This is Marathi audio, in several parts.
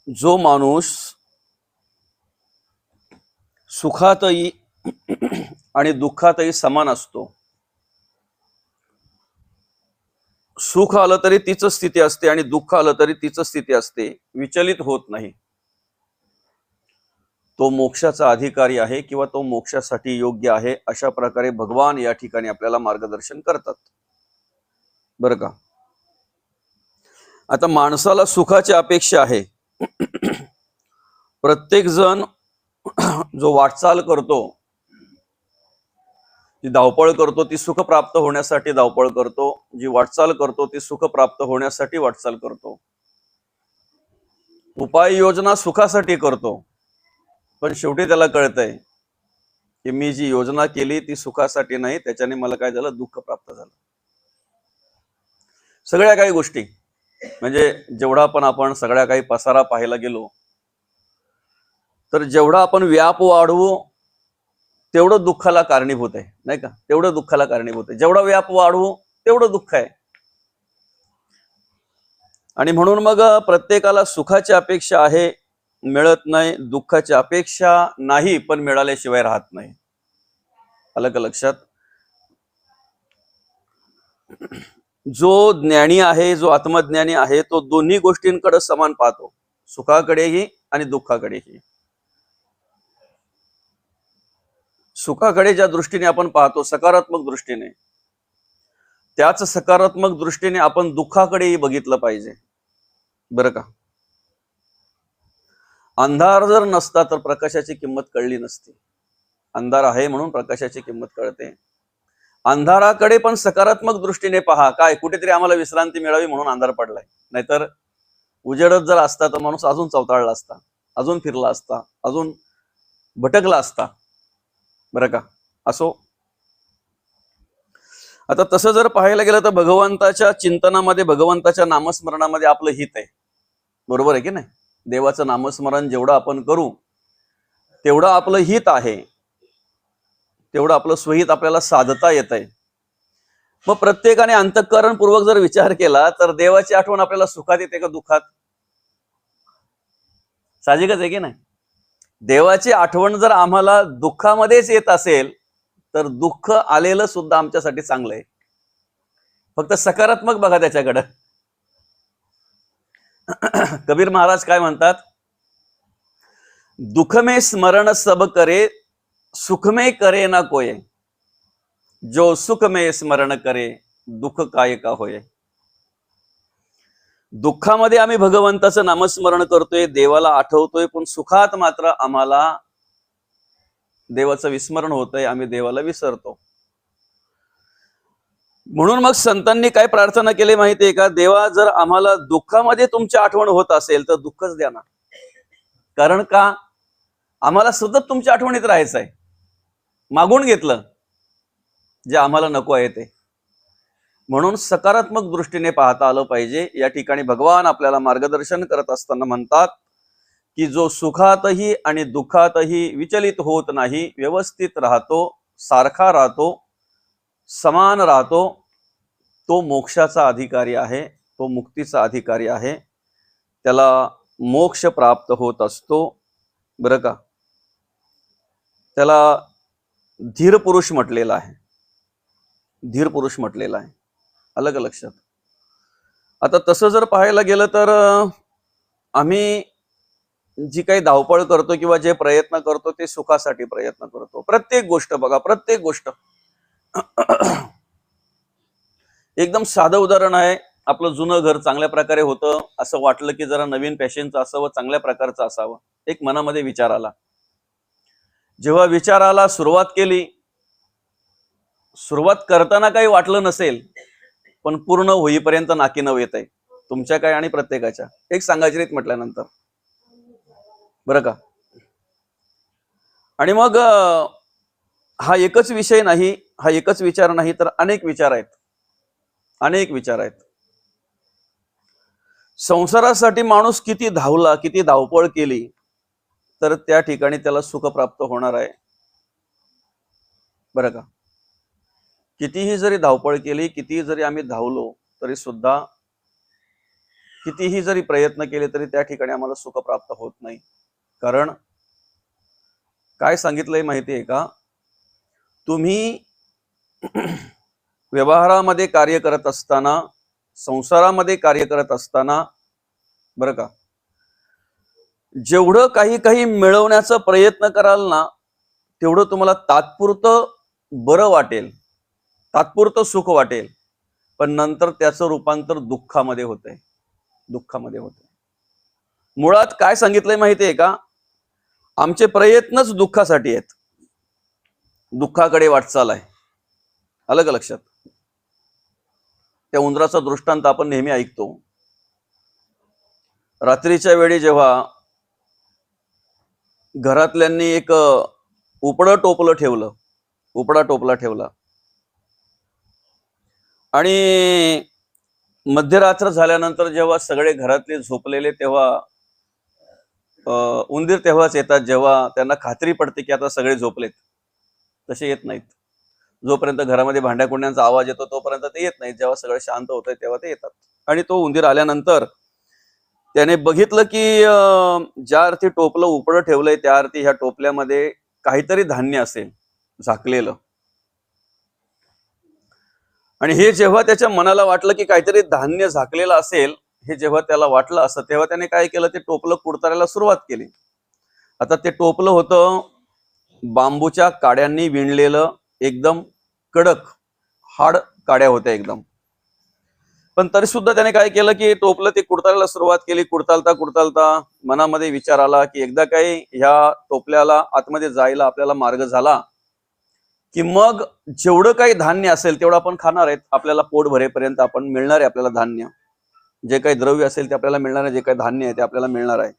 जो माणूस सुखातही आणि दुःखातही समान असतो, सुख आलं तरी तीच स्थिती असते आणि दुःख आलं तरी तीच स्थिती असते, विचलित होत नाही, तो मोक्षाचा अधिकारी आहे किंवा तो मोक्षासाठी योग्य आहे, अशा प्रकारे भगवान या ठिकाणी आपल्याला मार्गदर्शन करतात. बरं का. आता माणसाला सुखाची अपेक्षा आहे. प्रत्येक जण जो वाटचाल करतो, जी धावपळ करतो, ती सुख प्राप्त होण्यासाठी धावपळ करतो, जी वाटचाल करतो ती सुख प्राप्त होण्यासाठी वाटचाल करतो, उपाययोजना सुखासाठी करतो. पण शेवटी त्याला कळतंय की मी जी योजना केली ती सुखासाठी नाही, त्याच्याने मला काय झालं, दुःख प्राप्त झालं. सगळ्या काही गोष्टी म्हणजे जेवढा पण आपण सगळ्या काही पसारा पाहायला गेलो तर जेवढा आपण व्याप वाढवू तेवढं दुःखाला कारणीभूत आहे, नाही का. तेवढं दुःखाला कारणीभूत आहे. जेवढा व्याप वाढवू तेवढं दुःख आहे. आणि म्हणून मग प्रत्येकाला सुखाची अपेक्षा आहे, मिळत नाही. दुःखाची अपेक्षा नाही, पण मिळाल्याशिवाय राहत नाही. आलं का लक्षात. जो ज्ञानी आहे, जो आत्मज्ञानी आहे, तो दोन्ही गोष्टींकडे समान पाहतो, सुखाकडेही आणि दुःखाकडेही. सुखाकडे ज्या दृष्टीने आपण पाहतो, सकारात्मक दृष्टीने, त्याच सकारात्मक दृष्टीने आपण दुःखाकडेही बघितलं पाहिजे. बरं का. अंधार जर नसता तर प्रकाशाची किंमत कळली नसती. अंधार आहे म्हणून प्रकाशाची किंमत कळते. अंधाराकडे पण सकारात्मक दृष्टीने पहा. काय, कुठेतरी आम्हाला विश्रांती मिळावी म्हणून अंधार पडलाय, नाहीतर उजेडच जर असता तर माणूस अजून चवताळला असता, अजून फिरला असता, अजून भटकला असता. बरं का. असो, आता तसं जर पाहायला गेलं तर भगवंताच्या चिंतनामध्ये, भगवंताच्या नामस्मरणामध्ये आपलं हित आहे. बरोबर आहे की नाही. देवाचं नामस्मरण जेवढं आपण करू तेवढं आपलं हित आहे, तेवढं आपलं स्वहित आपल्याला साधता येत आहे. मग प्रत्येकाने अंतःकरणपूर्वक जर विचार केला तर देवाची आठवण आपल्याला सुखात येते का दुःखात. साहजिकच आहे की नाही. देवाची आठवण जर आम्हाला दुःखामध्येच येत असेल तर दुःख आलेलं सुद्धा आमच्यासाठी चांगलं आहे. फक्त सकारात्मक बघा त्याच्याकडं. कबीर महाराज काय म्हणतात, दुख में स्मरण सब करे, सुख में करे ना कोय, जो सुख में स्मरण करे, दुःख काय का होय. दुःखामध्ये आम्ही भगवंताचं नामस्मरण करतोय, देवाला आठवतोय, पण सुखात मात्र आम्हाला देवाचं विस्मरण होतंय, आम्ही देवाला विसरतो. म्हणून मग संतांनी काय प्रार्थना केली माहितीये का, देवा जर आम्हाला दुःखामध्ये तुमची आठवण होत असेल तर दुःखच द्या ना. कारण का, आम्हाला सतत तुमच्या आठवणीत राहायचं आहे. मागून घेतलं जे आम्हाला नको आहे ते. म्हणून सकारात्मक दृष्टीने पाहता आलं पाहिजे. या ठिकाणी भगवान आपल्याला मार्गदर्शन करत असताना म्हणतात की जो सुखातही आणि दुःखातही विचलित होत नाही, व्यवस्थित राहतो, सारखा राहतो, समान राहतो, तो मोक्षाचा अधिकारी आहे, तो मुक्तीचा अधिकारी आहे, त्याला मोक्ष प्राप्त होत असतो. बरं का. त्याला धीर पुरुष म्हटलेला आहे, धीर पुरुष म्हटलेला आहे. आलं का लक्षात. आता तसं जर पाहायला गेलं तर आम्ही जी काही धावपळ करतो किंवा जे प्रयत्न करतो ते सुखासाठी प्रयत्न करतो. प्रत्येक गोष्ट बघा, प्रत्येक गोष्ट. एकदम साधं उदाहरण आहे. आपलं जुनं घर चांगल्या प्रकारे होतं, असं वाटलं की जरा नवीन फॅशनचं असावं, चांगल्या प्रकारचं असावं. एक मनामध्ये विचार आला. जेव्हा विचार आला, सुरुवात केली, सुरुवात करताना काही वाटलं नसेल, पण पूर्ण होईपर्यंत नाकी नऊ येत आहे तुमच्या काय आणि प्रत्येकाच्या, एक सांगायची रीत म्हटल्यानंतर. बरं का. आणि मग हा एकच विषय नाही, हा एकच विचार नाही, तर अनेक विचार आहेत, अनेक विचार आहेत. संसारासाठी माणूस किती धावला, किती धावपळ केली तर त्या ठिकाणी त्याला सुख प्राप्त होणार आहे. बरं का. कितीही जरी धावपळ केली, कितीही जरी आम्ही धावलो तरी सुद्धा कितीही जरी प्रयत्न केले तरी त्या ठिकाणी आम्हाला सुख प्राप्त होत नाही. कारण काय सांगितलंय माहितीये का, तुम्ही व्यवहारामध्ये कार्य करत असताना, संसारामध्ये कार्य करत असताना, बरं का, जेवढं काही काही मिळवण्याचा प्रयत्न कराल ना, तेवढं तुम्हाला तात्पुरतं बरं वाटेल, तात्पुरतं सुख वाटेल, पण नंतर त्याचं रूपांतर दुःखामध्ये होतंय, दुःखामध्ये होतंय. मुळात काय सांगितलंय माहितीये का, आमचे प्रयत्नच दुःखासाठी आहेत, दुःखाकडे वाटचाल आहे. आलं का लक्षात? त्या उंदराचा दृष्टांत आपण नेहमी ऐकतो. रात्रीच्या वेळी जेव्हा घरातल्यांनी एक उपडा टोपला ठेवला आणि मध्यरात्र झाल्यानंतर जेव्हा सगळे घरातले झोपलेले, तेव्हा उंदीर तेव्हाच येतात जेव्हा त्यांना खात्री पडते की आता सगळे झोपलेत. तसे येत नाहीत. जोपर्यंत घरामध्ये भांड्याकुंड्यांचा आवाज येतो तोपर्यंत ते येत नाहीत. जेव्हा सगळं शांत होतंय तेव्हा ते येतात. आणि तो उंदीर आल्यानंतर त्याने बघितलं की ज्या अर्थी टोपलं उपडं ठेवलंय त्या अर्थी ह्या टोपल्यामध्ये काहीतरी धान्य असेल झाकलेलं. आणि हे जेव्हा त्याच्या मनाला वाटलं की काहीतरी धान्य झाकलेलं असेल, हे जेव्हा त्याला वाटलं असं, तेव्हा त्याने काय केलं, ते टोपलं कुडतारायला सुरुवात केली. आता ते टोपलं होतं बांबूच्या काड्यांनी विणलेलं, एकदम कडक हाड काड्या होत्या एकदम. पण तरी सुद्धा त्याने काय केलं की टोपलं ते कुडतायला सुरुवात केली. कुडतालता मनामध्ये विचार आला की एकदा काही ह्या टोपल्याला आतमध्ये जायला आपल्याला मार्ग झाला की मग जेवढं काही धान्य असेल तेवढं आपण खाणार आहेत. आपल्याला पोट भरेपर्यंत आपण मिळणार आहे आपल्याला धान्य, जे काही द्रव्य असेल ते आपल्याला मिळणार आहे, जे काही धान्य आहे ते आपल्याला मिळणार आहे.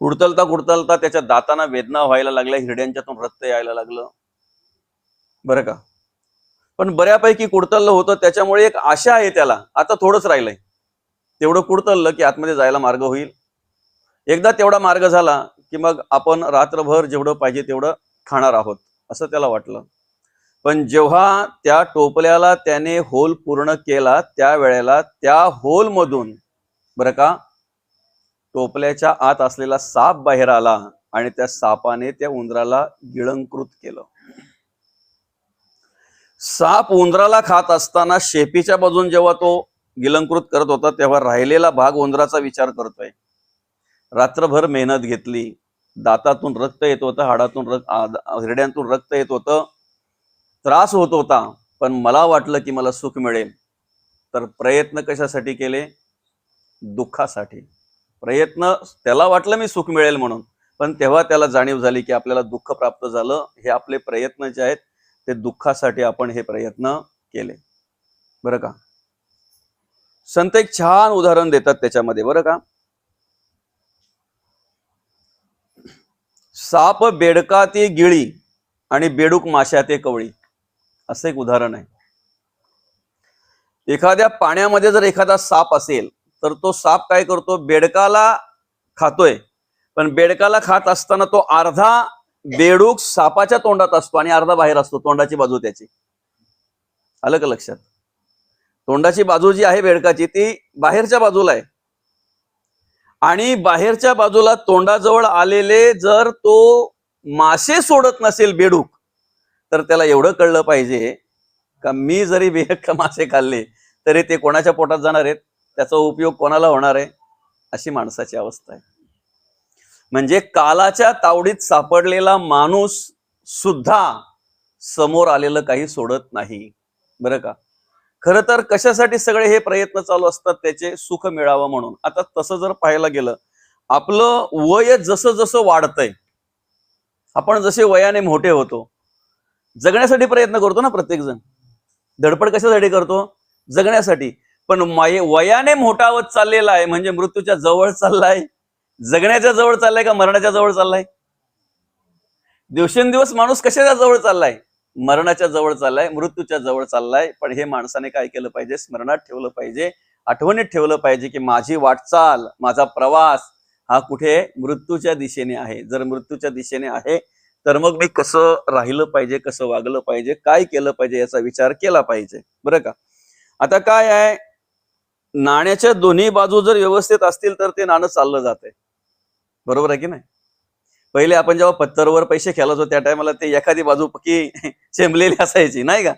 कुडतलता त्याच्या दातांना वेदना व्हायला लागल्या, हिरड्यांच्यातून रक्त यायला लागलं, बरं का. पण बऱ्यापैकी कुडतललं होतं, त्याच्यामुळे एक आशा आहे त्याला, आता थोडंच राहिलंय, तेवढं कुडतललं की आतमध्ये जायला मार्ग होईल. एकदा तेवढा मार्ग झाला की मग आपण रात्रभर जेवढं पाहिजे तेवढं खाणार आहोत असं त्याला वाटलं. पण जेव्हा त्या टोपल्याला त्याने होल पूर्ण केला त्यावेळेला त्या होल मधून, बरं का, टोपल्याच्या आत असलेला साप बाहेर आला आणि त्या सापाने त्या उंदराला गिळंकृत केलं. साप उंदराला खात असताना शेपीच्या बाजून जेव्हा तो गिळंकृत करत होता तेव्हा राहिलेला भाग उंदराचा विचार करतोय. रात्रभर मेहनत घेतली, दातातून रक्त येत होतं, हाडातून हिरड्यांतून रक्त येत होतं, त्रास होत होता, पण मला वाटलं की मला सुख मिळेल. तर प्रयत्न कशासाठी केले? दुःखासाठी. प्रयत्न, त्याला वाटलं मी सुख मिळेल म्हणून, पण तेव्हा त्याला जाणीव झाली की आपल्याला दुःख प्राप्त झालं. हे आपले प्रयत्न जे आहेत ते दुःखासाठी आपण हे प्रयत्न केले, बरं का. संत एक छान उदाहरण देतात त्याच्यामध्ये, बरं का. साप बेडका ते गिळी आणि बेडूक माशा ते कवळी, असं एक उदाहरण आहे. एखाद्या पाण्यामध्ये जर एखादा साप असेल तर तो साप काय करतो, बेडकाला खातोय, पण बेडकाला खात असताना तो अर्धा बेडूक सापाच्या तोंडात असतो आणि अर्धा बाहेर असतो, तोंडाची बाजू त्याची. आलं का लक्षात? तोंडाची बाजू जी आहे बेडकाची ती बाहेरच्या बाजूला आहे, आणि बाहेरच्या बाजूला तोंडाजवळ आलेले जर तो मासे सोडत नसेल बेडूक, तर त्याला एवढं कळलं पाहिजे का मी जरी मासे खाल्ले तरी ते कोणाच्या पोटात जाणार आहेत, त्याचा उपयोग कोणाला होणार आहे, अशी माणसाची अवस्था आहे. म्हणजे कालाच्या तावडीत सापडलेला माणूस सुद्धा समोर आलेलं काही सोडत नाही, बरं का. खरं तर कशासाठी सगळे हे प्रयत्न चालू असतात, त्याचे सुख मिळावं म्हणून. आता तसं जर पाहायला गेलं, आपलं वय जसं जसं वाढतंय, आपण जसे वयाने मोठे होतो, जगण्यासाठी प्रयत्न करतो ना प्रत्येक जण. धडपड कशासाठी करतो? जगण्यासाठी. पण वयाने मोठा होत चाललेला आहे म्हणजे मृत्यूच्या जवळ चाललाय, जगण्याच्या जवळ चाललाय का मरणाच्या जवळ चाललाय? दिवसेंदिवस माणूस कशाच्या जवळ चाललाय? मरणाच्या जवळ चाललाय, मृत्यूच्या जवळ चाललाय. पण हे माणसाने काय केलं पाहिजे? स्मरणात ठेवलं पाहिजे, आठवणीत ठेवलं पाहिजे की माझी वाटचाल, माझा प्रवास हा कुठे? मृत्यूच्या दिशेने आहे. जर मृत्यूच्या दिशेने आहे तर मग मी कसं राहिलं पाहिजे, कसं वागलं पाहिजे, काय केलं पाहिजे याचा विचार केला पाहिजे, बरं का. आता काय आहे, नाण्याच्या दोन्ही बाजू जर व्यवस्थित असतील तर ते नाणं चाललं जाते. बरोबर आहे की नाही? पहिले आपण जेव्हा पत्तरवर पैसे खेळत होतो त्या टायमाला ते एखादी बाजू पक्की चेंबलेली असायची नाही का,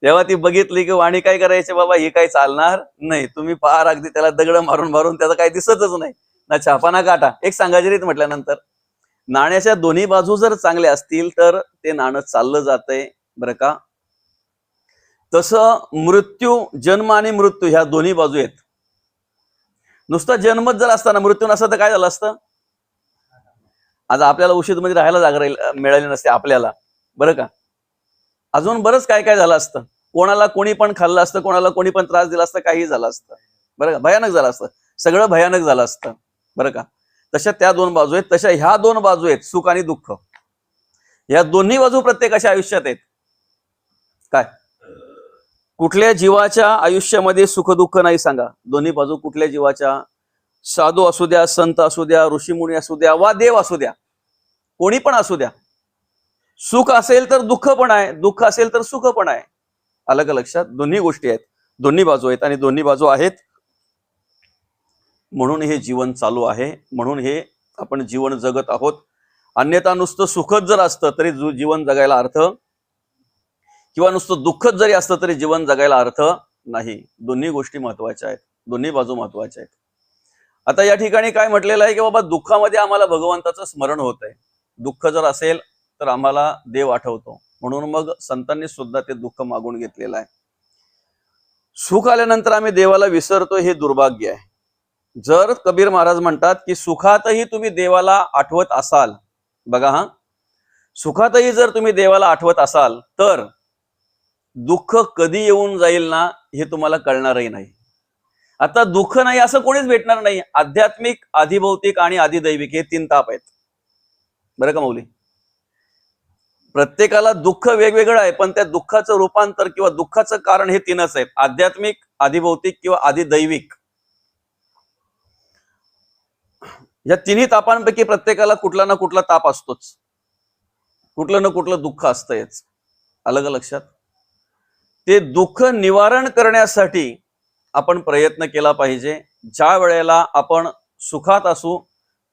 तेव्हा ती बघितली की वाणी काय करायचे, बाबा ही काही चालणार नाही. तुम्ही पार अगदी त्याला दगड मारून मारून त्याचं काही दिसतच नाही, ना छापा ना काटा. एक सांगायची रीत म्हटल्यानंतर नाण्याच्या दोन्ही बाजू जर चांगल्या असतील तर ते नाणं चाललं जातंय बरं का. तसं मृत्यू, जन्म आणि मृत्यू ह्या दोन्ही बाजू आहेत. नुसता जन्मच जर असताना मृत्यू नसता तर काय झालं असतं? आज आपल्याला उशीरमध्ये राहायला जागा मिळाली नसते आपल्याला, बरं का. अजून बरंच काय काय झालं असतं. कोणाला कोणी पण खाल्लं असतं, कोणाला कोणी पण त्रास दिला असतं, काही झालं असतं बरं का. भयानक झालं असतं, सगळं भयानक झालं असतं बरं का. तशा त्या दोन बाजू आहेत, तशा ह्या दोन बाजू आहेत, सुख आणि दुःख. या दोन्ही बाजू प्रत्येकाच्या आयुष्यात आहेत. काय कुठल्या जीवाच्या आयुष्यामध्ये सुख दुःख नाही सांगा? दोन्ही बाजू कुठल्या जीवाच्या? साधू असू द्या, संत असू द्या, ऋषीमुनी असू द्या, वा देव असू द्या, कोणी पण असू द्या. सुख असेल तर दुःख पण आहे, दुःख असेल तर सुख पण आहे. आलं का लक्षात? दोन्ही गोष्टी आहेत, दोन्ही बाजू आहेत आणि दोन्ही बाजू आहेत म्हणून हे जीवन चालू आहे, म्हणून हे आपण जीवन जगत आहोत. अन्यथा नुसतं सुखच जर असतं तरी जीवन जगायला अर्थ, किंवा नुसतं दुःखच जरी असतं तरी जीवन जगायला अर्थ नाही. दोन्ही गोष्टी महत्वाच्या आहेत, दोन्ही बाजू महत्वाच्या आहेत. आता या ठिकाणी काय म्हटलेलं आहे की बाबा दुःखामध्ये आम्हाला भगवंताचं स्मरण होत आहे. दुःख जर असेल तर आम्हाला देव आठवतो, म्हणून मग संतांनी सुद्धा ते दुःख मागून घेतलेलं आहे. सुख आल्यानंतर आम्ही देवाला विसरतो, हे दुर्भाग्य आहे. जर कबीर महाराज म्हणतात की सुखातही तुम्ही देवाला आठवत असाल, बघा हा, सुखातही जर तुम्ही देवाला आठवत असाल तर दुःख कधी येऊन जाईल ना हे तुम्हाला कळणारही नाही. आता दुःख नाही असं कोणीच भेटणार नाही. आध्यात्मिक, आधिभौतिक आणि आधिदैविक हे तीन ताप आहेत बरं का मौली. प्रत्येकाला दुःख वेगवेगळं आहे, पण त्या दुःखाचं रूपांतर किंवा दुःखाचं कारण हे तीनच आहेत: आध्यात्मिक, आधिभौतिक किंवा आधिदैविक. या तिन्ही तापांपैकी प्रत्येकाला कुठला ना कुठला ताप असतोच, कुठलं ना कुठलं दुःख असतंच. आलं का लक्षात? ते दुःख निवारण करण्यासाठी आपण प्रयत्न केला पाहिजे. ज्या वेळेला आपण सुखात असू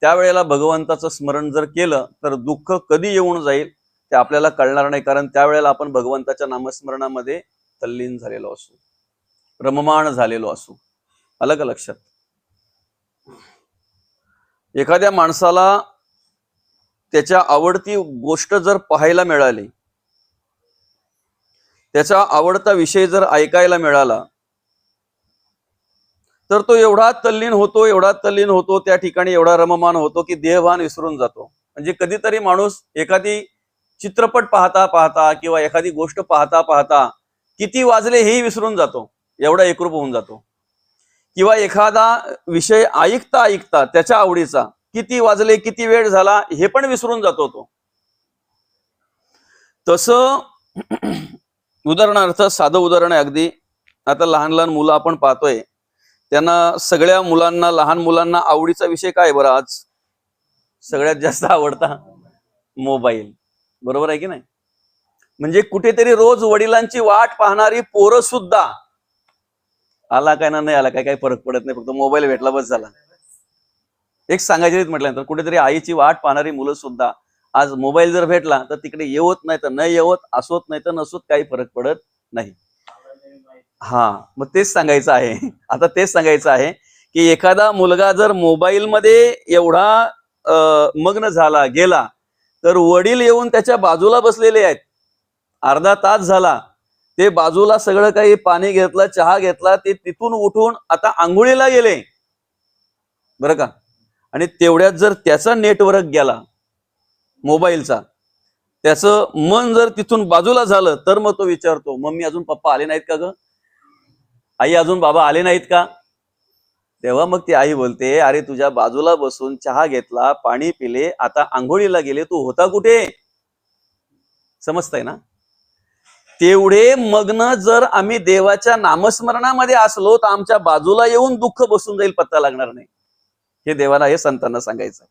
त्यावेळेला भगवंताचं स्मरण जर केलं तर दुःख कधी येऊन जाईल ते आपल्याला कळणार नाही, कारण त्यावेळेला आपण भगवंताच्या नामस्मरणामध्ये तल्लीन झालेलो असू, रममाण झालेलो असू. आलं का लक्षात? एखाद्या माणसाला त्याच्या आवडती गोष्ट जर पाहायला मिळाली, त्याचा आवडता विषय जर ऐकायला मिळाला तर तो एवढा तल्लीन होतो, एवढा तल्लीन होतो, त्या ठिकाणी एवढा रममान होतो की देहभान विसरून जातो. म्हणजे कधीतरी माणूस एखादी चित्रपट पाहता पाहता किंवा एखादी गोष्ट पाहता पाहता किती वाजले हेही विसरून जातो, एवढा एकरूप होऊन जातो. किंवा एखादा विषय ऐकता ऐकता त्याच्या आवडीचा किती वाजले, किती वेळ झाला हे पण विसरून जातो तो. तसं उदाहरणार्थ साधं उदाहरण आहे अगदी. आता लहान लहान मुलं आपण पाहतोय, त्यांना सगळ्या मुलांना, लहान मुलांना आवडीचा विषय काय बरं आज? सगळ्यात जास्त आवडता मोबाईल. बरोबर आहे की नाही? म्हणजे कुठेतरी रोज वडिलांची वाट पाहणारी पोरं सुद्धा, आला काय ना नाही आला काय काही फरक पडत नाही, फक्त मोबाईल भेटला बस झाला. एक सांगायचे म्हटल्यानंतर कुठेतरी आईची वाट पाहणारी मुलं सुद्धा आज मोबाईल जर भेटला तर तिकडे येवत नाही तर न येवत, असोत नाही तर नसोत, काही फरक पडत नाही. हा, मग तेच सांगायचं आहे. आता तेच सांगायचं आहे की एखादा मुलगा जर मोबाईल मध्ये एवढा मग्न झाला गेला तर वडील येऊन त्याच्या बाजूला बसलेले आहेत. अर्धा तास झाला ते बाजूला सगळं काही पाणी घेतलं, चहा घेतला, ते तिथून उठून आता आंघोळीला गेले बरं का. आणि तेवढ्यात जर त्याचा नेटवर्क गेला मोबाईलचा, त्याचं मन जर तिथून बाजूला झालं तर मग तो विचारतो, मम्मी अजून पप्पा आले नाहीत का ग? आई अजून बाबा आले नाहीत का? तेव्हा मग ती आई बोलते, अरे तुझ्या बाजूला बसून चहा घेतला, पाणी पिले, आता आंघोळीला गेले, तू होता कुठे? समजतंय ना? तेवढे मग्न जर आम्ही देवाच्या नामस्मरणामध्ये असलो तर आमच्या बाजूला येऊन दुःख बसून जाईल, पत्ता लागणार नाही. हे देवाला, हे संतांना सांगायचं.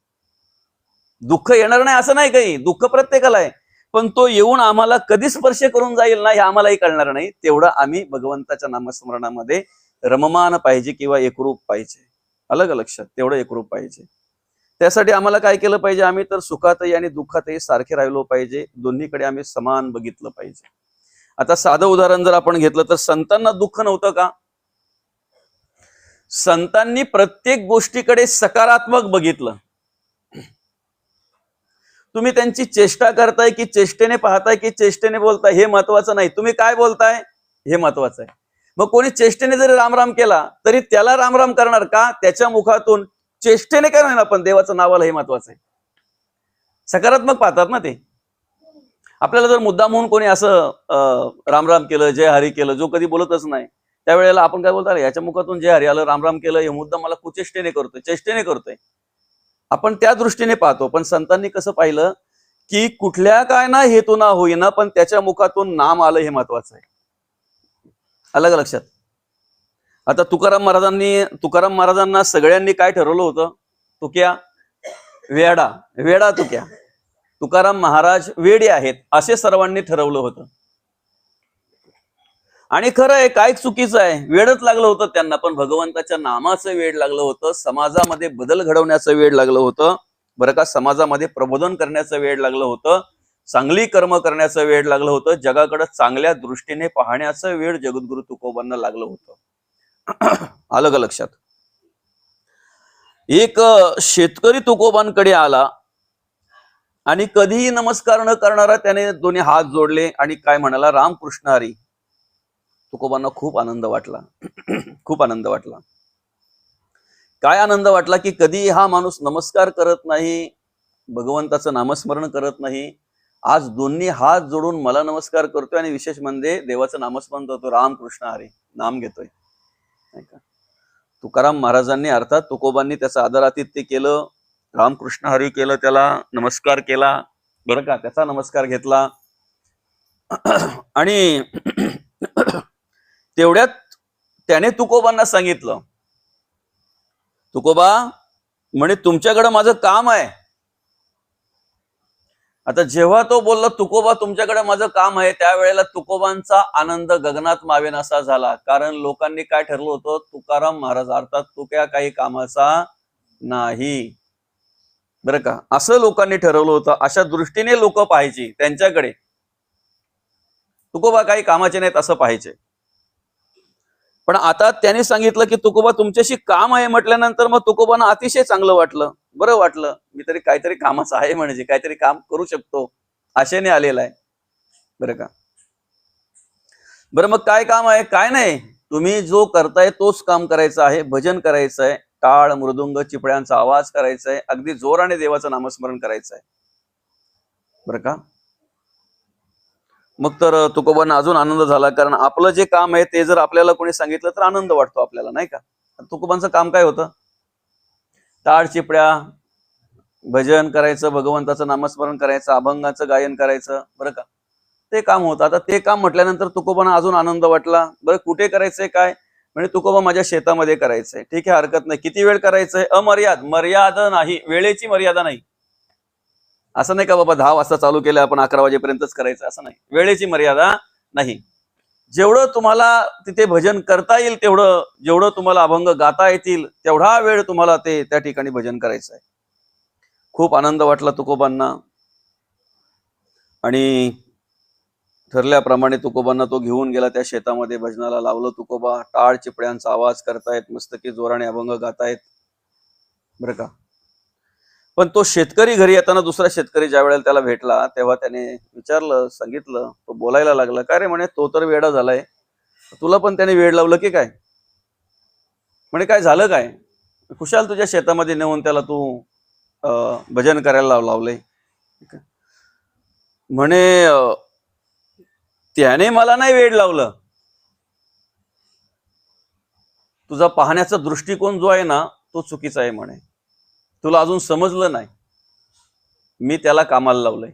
दुःख येणार नाही असं नाही, काही दुःख प्रत्येकाला आहे, पण तो येऊन आम्हाला कधी स्पर्श करून जाईल ना हे आम्हालाही कळणार नाही. तेवढं आम्ही भगवंताच्या नामस्मरणामध्ये रममान पाहिजे किंवा एकरूप पाहिजे. अलग लक्षात, तेवढं एकरूप पाहिजे. त्यासाठी आम्हाला काय केलं पाहिजे, आम्ही तर सुखातही आणि दुःखातही सारखे राहिलो पाहिजे, दोन्हीकडे आम्ही समान बघितलं पाहिजे. आता साधं उदाहरण जर आपण घेतलं तर संतांना दुःख नव्हतं का? संतांनी प्रत्येक गोष्टीकडे सकारात्मक बघितलं. तुम्ही त्यांची चेष्टा करताय की चेष्टेने पाहताय की चेष्टेने बोलताय हे महत्वाचं नाही, तुम्ही काय बोलताय हे महत्वाचं आहे. मग कोणी चेष्टेने जरी रामराम केला तरी त्याला रामराम करणार का? त्याच्या मुखातून चेष्टेने काय नाही, पण देवाचं नाव आलं हे महत्वाचं आहे. सकारात्मक पाहतात ना ते. आपल्याला जर मुद्दाम म्हणून कोणी असं रामराम केलं, जय हरी केलं, जो कधी बोलतच नाही, त्यावेळेला आपण काय बोलतो, याच्या मुखातून जय हरी आलं, रामराम केलं, हे मुद्दाम मला कुचेष्टेने करतोय, चेष्टेने करतोय. आपण त्या दृष्टीने पाहतो. पण संतांनी कसं पाहिलं की कुठल्या काय ना हेतूना होईना, पण त्याच्या मुखातून नाम आलं हे महत्वाचं आहे. अलग लक्षात. आता तुकाराम महाराजांना सगळ्यांनी काय ठरवलं होतं? तुक्या वेडा, वेडा तुक्या. तुकाराम महाराज वेडे आहेत असे सर्वांनी ठरवलं होतं. आणि खरं आहे, काय चुकीचं आहे, वेडच लागलं होतं त्यांना. पण भगवंताच्या नामाचं वेड लागलं होतं, समाजामध्ये बदल घडवण्याचं वेड लागलं होतं, बरं का. समाजामध्ये प्रबोधन करण्याचं वेड लागलं होतं, चांगली कर्म करण्याचं वेड लागलं होतं, जगाकडे चांगल्या दृष्टीने पाहण्याचं वेड जगद्गुरु तुकोबांना लागलं होतं. अलग लक्षात. एक शेतकरी तुकोबांकडे आला आणि कधीही नमस्कार न करणारा त्याने दोन्ही हात जोडले आणि काय म्हणाला, रामकृष्ण हरी. तुकोबांना खूप आनंद वाटला. खूप आनंद वाटला. काय आनंद वाटला की कधी हा माणूस नमस्कार करत नाही, भगवंताचं नामस्मरण करत नाही, आज दोन्ही हात जोडून मला नमस्कार करतोय आणि विशेष म्हणजे देवाचं नामस्मरण करतो, रामकृष्ण हरी नाम घेतोय. नाही का. तुकाराम महाराजांनी अर्थात तुकोबांनी त्याचं आदरातिथ्य केलं, रामकृष्ण हरी केलं, त्याला नमस्कार केला, बरं का, त्याचा नमस्कार घेतला. आणि तेवढ्यात त्याने तुकोबांना सांगितलं, तुकोबा म्हणे तुमच्याकडे माझं काम आहे. आता जेव्हा तो बोलला तुकोबा तुमच्याकडे माझं काम आहे, त्यावेळेला तुकोबांचा आनंद गगनात मावेनासा झाला. कारण लोकांनी काय ठरलं होतं, तुकाराम महाराज अर्थात तुक्या काही कामाचा नाही, बरं का, असं लोकांनी ठरवलं होतं. अशा दृष्टीने लोक पाहायची त्यांच्याकडे, तुकोबा काही कामाचे नाहीत असं पाहायचे. पण आता त्याने सांगितलं की तुकोबा तुमच्याशी काम आहे म्हटल्यानंतर मग तुकोबांना अतिशय चांगलं वाटलं, बरं वाटलं. मी तरी काहीतरी कामाचं आहे, म्हणजे काहीतरी काम करू शकतो आशेने आलेला आहे, बरं का. बरं मग काय काम आहे? काय नाही, तुम्ही जो करताय तोच काम करायचं आहे, भजन करायचं आहे, टाळ मृदुंग चिपळ्यांचा आवाज करायचा आहे, अगदी जोराने देवाचं नामस्मरण करायचं आहे, बरं का. मग तर तुकोबांना अजून आनंद झाला, कारण आपलं जे काम आहे ते जर आपल्याला कोणी सांगितलं तर आनंद वाटतो आपल्याला, नाही का. तुकोबांचं काम काय होतं? टाळ चिपड्या, भजन करायचं, भगवंताचं नामस्मरण करायचं, अभंगाचं गायन करायचं, बरं का, ते काम होतं. आता ते काम म्हटल्यानंतर तुकोबांना अजून आनंद वाटला. बरं कुठे करायचंय काय? म्हणजे तुकोबा माझ्या शेतामध्ये करायचंय. ठीक आहे, हरकत नाही. किती वेळ करायचंय? अमर्याद, मर्यादा नाही, वेळेची मर्यादा नाही. असं नाही का बाबा 10 वाजता चालू केलं आपण 11 वाजेपर्यंतच करायचं, असं नाही. वेळेची मर्यादा नाही. जेवढं तुम्हाला तिथे भजन करता येईल तेवढं, जेवढं तुम्हाला अभंग गाता येतील तेवढा वेळ तुम्हाला ते त्या ठिकाणी भजन करायचं आहे. खूप आनंद वाटला तुकोबांना आणि ठरल्याप्रमाणे तुकोबांना तो घेऊन गेला त्या शेतामध्ये, भजनाला लावलं. तुकोबा टाळ चिपड्यांचा आवाज करतायत, मस्तकी जोराने अभंग गातायत, बरं का. पण तो शेतकरी घरी येताना दुसरा शेतकरी ज्या वेळेला त्याला भेटला तेव्हा त्याने विचारलं, सांगितलं, तो बोलायला लागला, काय रे म्हणे, तो तर वेडा झालाय, तुला पण त्याने वेड लावलं की काय? म्हणे काय झालं काय? खुशाल तुझ्या शेतामध्ये नेऊन त्याला तू भजन करायला लावलंय. म्हणे त्याने मला नाही वेड लावलं, तुझा पाहण्याचा दृष्टिकोन जो आहे ना तो चुकीचा आहे म्हणे, तुला अजून समजलं नाही, मी त्याला कामाला लावलंय.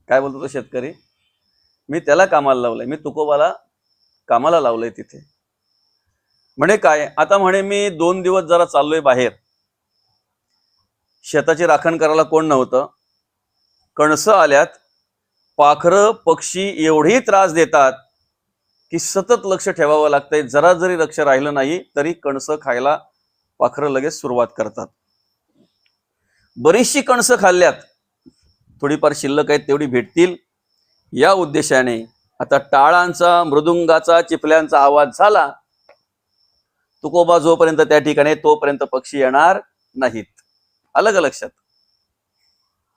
काय बोलतो तो शेतकरी? मी त्याला कामाला लावलंय, मी तुकोबाला कामाला लावलंय तिथे. म्हणे काय? आता म्हणे मी 2 दिवस जरा चाललोय बाहेर, शेताची राखण करायला कोण नव्हतं, कणसं आल्यात, पाखरं पक्षी एवढी त्रास देतात, की सतत लक्ष ठेवावं लागतंय. जरा जरी लक्ष राहिलं नाही तरी कणसं खायला पाखरं लगेच सुरुवात करतात. बरीचशी कणसं खाल्ल्यात, थोडीफार शिल्लक आहेत तेवढी भेटतील या उद्देशाने आता टाळांचा, मृदुंगाचा, चिपल्यांचा आवाज झाला. तुकोबा जोपर्यंत त्या ठिकाणी तोपर्यंत पक्षी येणार नाहीत. आलं का लक्षात?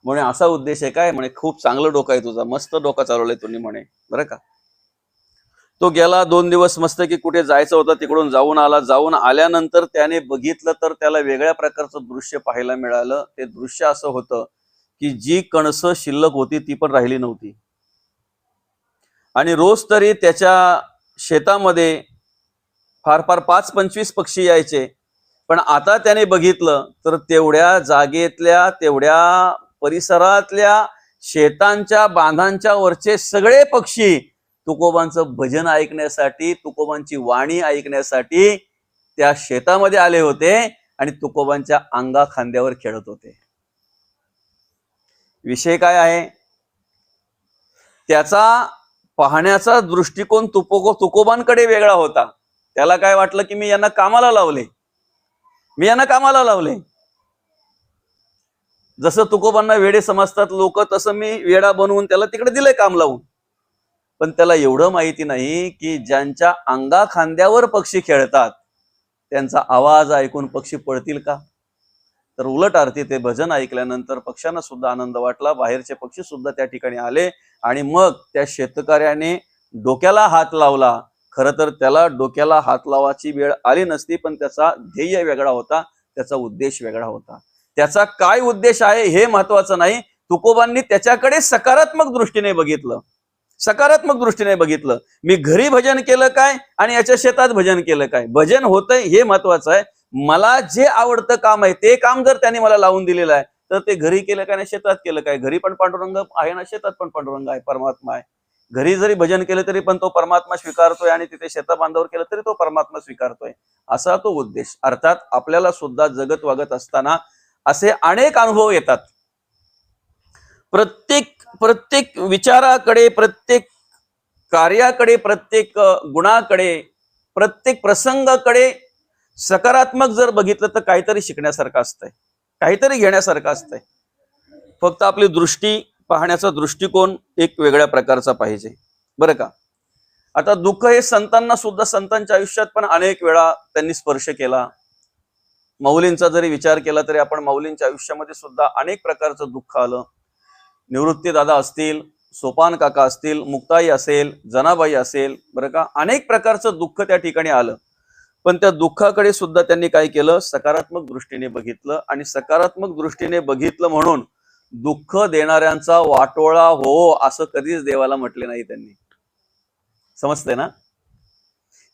म्हणे असा उद्देश आहे काय? म्हणे खूप चांगलं डोकं आहे तुझा, मस्त डोकं चालवलंय तुम्ही म्हणे, बरं का. तो गेला 2 दिवस मस्त की कुठे जायचं होतं तिकडून जाऊन आला. जाऊन आल्यानंतर त्याने बघितलं तर त्याला वेगळ्या प्रकारचं दृश्य पाहायला मिळालं. ते दृश्य असं होतं की जी कणसं शिल्लक होती ती पण राहिली नव्हती. आणि रोज तरी त्याच्या शेतामध्ये फार फार 5-25 पक्षी यायचे. पण आता त्याने बघितलं तर तेवढ्या जागेतल्या, तेवढ्या परिसरातल्या शेतांच्या बांधांच्या वरचे सगळे पक्षी तुकोबांचं भजन ऐकण्यासाठी, तुकोबांची वाणी ऐकण्यासाठी त्या शेतामध्ये आले होते आणि तुकोबांच्या अंगा खांद्यावर खेळत होते. विषय काय आहे? त्याचा पाहण्याचा दृष्टिकोन तुकोबांकडे वेगळा होता. त्याला काय वाटलं की मी यांना कामाला लावले, जसं तुकोबांना वेडे समजतात लोक, तसं मी वेडा बनवून त्याला तिकडे दिलंय काम लावून. पण त्याला एवढं माहिती नाही की ज्यांच्या अंगा खांद्यावर पक्षी खेळतात त्यांचा आवाज ऐकून पक्षी पळतील का? तर उलट अर्थी ते भजन ऐकल्यानंतर पक्ष्यांना सुद्धा आनंद वाटला. बाहेरचे पक्षी सुद्धा त्या ठिकाणी आले आणि मग त्या शेतकऱ्याने डोक्याला हात लावला. खरं तर त्याला डोक्याला हात लावायची वेळ आली नसती, पण त्याचा ध्येय वेगळा होता, त्याचा उद्देश वेगळा होता. त्याचा काय उद्देश आहे हे महत्वाचं नाही. तुकोबांनी त्याच्याकडे सकारात्मक दृष्टीने बघितलं. मी घरी भजन केलं काय आणि याच्या शेतात भजन केलं काय, भजन होतंय हे महत्वाचं आहे. मला जे आवडतं काम आहे ते काम जर त्यांनी मला लावून दिलेलं आहे तर ते घरी केलं काय आणि शेतात केलं काय. घरी पण पांडुरंग आहे ना, शेतात पण पांडुरंग आहे, परमात्मा आहे. घरी जरी भजन केलं तरी पण तो परमात्मा स्वीकारतोय आणि तिथे शेता बांधावर केलं तरी तो परमात्मा स्वीकारतोय, असा तो उद्देश. अर्थात आपल्याला सुद्धा जगत वागत असताना असे अनेक अनुभव येतात. प्रत्येक विचाराकडे, प्रत्येक कार्याकडे, प्रत्येक गुणाकडे, प्रत्येक प्रसंगाकडे सकारात्मक जर बघितलं तर काहीतरी शिकण्यासारखं असतंय, काहीतरी घेण्यासारखं असतंय. फक्त आपली दृष्टी, पाहण्याचा दृष्टिकोन एक वेगळ्या प्रकारचा पाहिजे, बरं का. आता दुःख हे संतांना सुद्धा, संतांच्या आयुष्यात पण अनेक वेळा त्यांनी स्पर्श केला. माऊलींचा जरी विचार केला तरी आपण माऊलींच्या आयुष्यामध्ये सुद्धा अनेक प्रकारचं दुःख आलं. निवृत्ती दादा असतील, सोपान काका असतील, मुक्ताई असेल, जनाबाई असेल, बरं का, अनेक प्रकारचं दुःख त्या ठिकाणी आलं. पण त्या दुःखाकडे सुद्धा त्यांनी काय केलं? सकारात्मक दृष्टीने बघितलं. आणि सकारात्मक दृष्टीने बघितलं म्हणून दुःख देणाऱ्यांचा वाटोळा हो असं कधीच देवाला म्हटले नाही त्यांनी. समजतंय ना?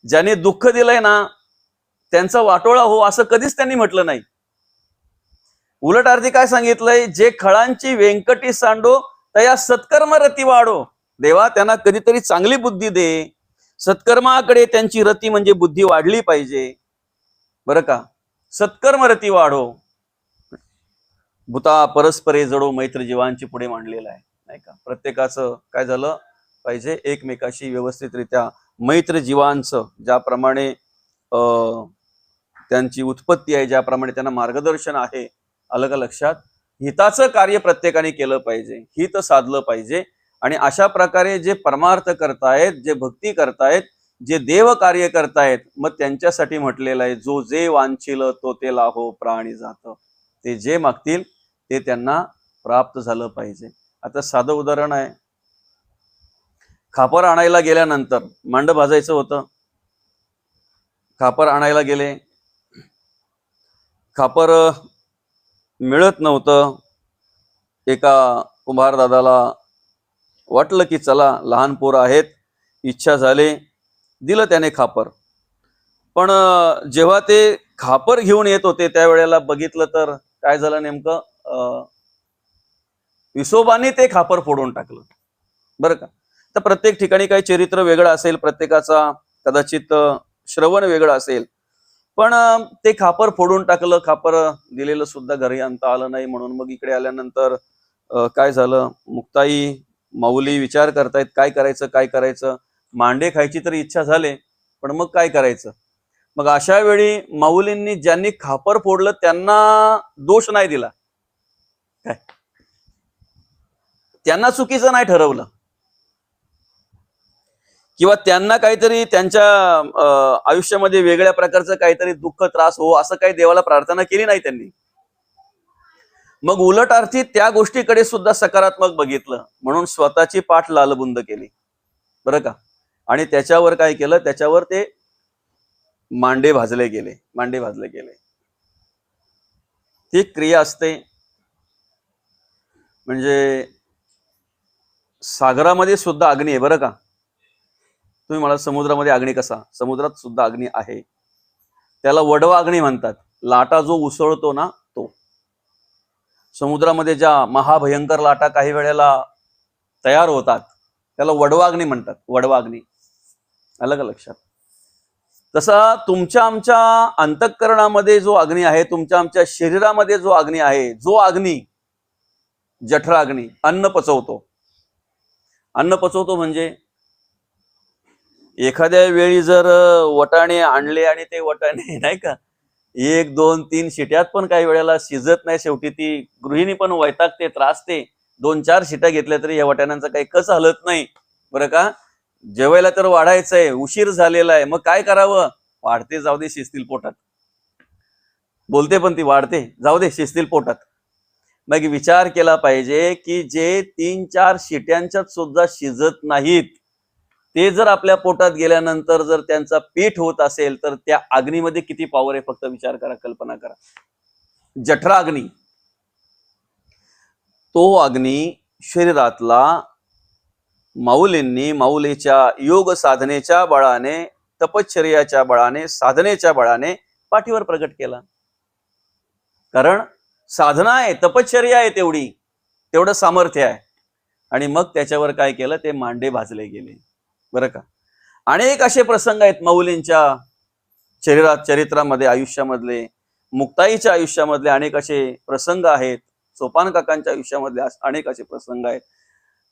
ज्याने दुःख दिलंय ना त्यांचा वाटोळा हो असं कधीच त्यांनी म्हटलं नाही. उलट अर्थी काय सांगितलंय? जे खळांची व्यंकटी सांडो तया सत्कर्म रती वाढो. देवा त्यांना कधीतरी चांगली बुद्धी दे. सत्कर्माकडे त्यांची रती म्हणजे बुद्धी वाढली पाहिजे, बरं का. सत्कर्म रती वाढो. भूता परस्परे जडो मैत्र जीवांची पुढे मांडलेलं आहे, नाही का. प्रत्येकाचं काय झालं पाहिजे? एकमेकाशी व्यवस्थितरित्या मैत्र जीवांचं ज्याप्रमाणे त्यांची उत्पत्ती आहे, ज्याप्रमाणे त्यांना मार्गदर्शन आहे, अलग लक्षात, हिताचं कार्य प्रत्येकाने केलं पाहिजे, हित साधलं पाहिजे. आणि अशा प्रकारे जे परमार्थ करतायत, जे भक्ती करतायत, जे देव कार्य करतायत, मग त्यांच्यासाठी म्हटलेलं आहे, जो जे वांछिल तो ते लाहो प्राणी जात. ते जे मागतील ते त्यांना प्राप्त झालं पाहिजे. आता साधं उदाहरण आहे. खापर आणायला गेल्यानंतर मांड भाजायचं होतं. खापर आणायला गेले, खापर मिळत नव्हतं. एका कुंभार दादाला वाटलं की चला लहान पोरं आहेत, इच्छा झाली, दिलं त्याने खापर. पण जेव्हा ते खापर घेऊन येत होते त्यावेळेला बघितलं तर काय झालं नेमकं? विसोबाने ते खापर फोडून टाकलं, बरं का. तर प्रत्येक ठिकाणी काही चरित्र वेगळं असेल, प्रत्येकाचा कदाचित श्रवण वेगळं असेल, पण ते खापर फोडून टाकलं. खापर दिलेलं सुद्धा घरी आणता आलं नाही. म्हणून मग इकडे आल्यानंतर काय झालं? मुक्ताई, माऊली विचार करतायत काय करायचं. मांडे खायची तरी इच्छा झाले, पण मग काय करायचं? मग अशा वेळी माऊलींनी ज्यांनी खापर फोडलं त्यांना दोष नाही दिला, काय त्यांना चुकीचं नाही ठरवलं, किंवा त्यांना काहीतरी त्यांच्या आयुष्यामध्ये वेगळ्या प्रकारचं काहीतरी दुःख त्रास हो असं काही देवाला प्रार्थना केली नाही त्यांनी. मग उलट अर्थी त्या गोष्टीकडे सुद्धा सकारात्मक बघितलं, म्हणून स्वतःची पाठ लालबुंद केली बरं का. आणि त्याच्यावर काय केलं, त्याच्यावर ते मांडे भाजले गेले, मांडे भाजले गेले. ती क्रिया असते. म्हणजे सागरामध्ये सुद्धा अग्नी आहे बरं का. तुम्ही मला समुद्रामध्ये अग्नी कसा, समुद्रात सुद्धा अग्नी आहे. त्याला वडवा अग्नी म्हणतात. लाटा जो उसळतो ना तो. समुद्रामध्ये ज्या महाभयंकर लाटा काही वेळेला तयार होतात त्याला वडवा अग्नी म्हणतात, वडवा अग्नी. आलं का लक्षात? तसा तुमच्या आमच्या अंतःकरणामध्ये जो अग्नी आहे, तुमच्या आमच्या शरीरामध्ये जो अग्नी आहे, जो अग्नी जठर अग्नी अन्न पचवतो. अन्न पचवतो म्हणजे एखाद्या वेळी जर वटाणे आणले आणि ते वटाणे नाही का 1 2 3 शिट्यात पण काही वेळेला शिजत नाही, शेवटी ती गृहिणी पण वैतागते, त्रासते. 2 4 शिट्या घेतल्या तरी या वटाण्यांचा काही कस हलत नाही बरं का. जेवायला तर वाढायचंय, उशीर झालेला आहे, मग काय करावं? वाढते जाऊ दे शिजतील पोटात, बोलते पण ती वाढते जाऊ दे शिजतील पोटात. मग विचार केला पाहिजे की जे 3 4 शिट्यांच्यात सुद्धा शिजत नाहीत ते जर आपल्या पोटात गेल्यानंतर जर त्यांचा पीठ होत असेल तर त्या अग्नीमध्ये किती पॉवर आहे, फक्त विचार करा, कल्पना करा. जठर अग्नी, तो अग्नी शरीरातला माऊलींनी माऊलीच्या योग साधनेच्या बळाने, तपश्चर्याच्या बळाने, साधनेच्या बळाने पाठीवर प्रगट केला. कारण साधना आहे, तपश्चर्या आहे, तेवढं सामर्थ्य आहे. आणि मग त्याच्यावर काय केलं, ते मांडे भाजले गेले बरं का. अनेक असे प्रसंग आहेत माऊलींच्या चरित्रामध्ये, आयुष्यामधले, मुक्ताईच्या आयुष्यामधले अनेक असे प्रसंग आहेत, सोपान काकांच्या आयुष्यामधले अनेक असे प्रसंग आहेत.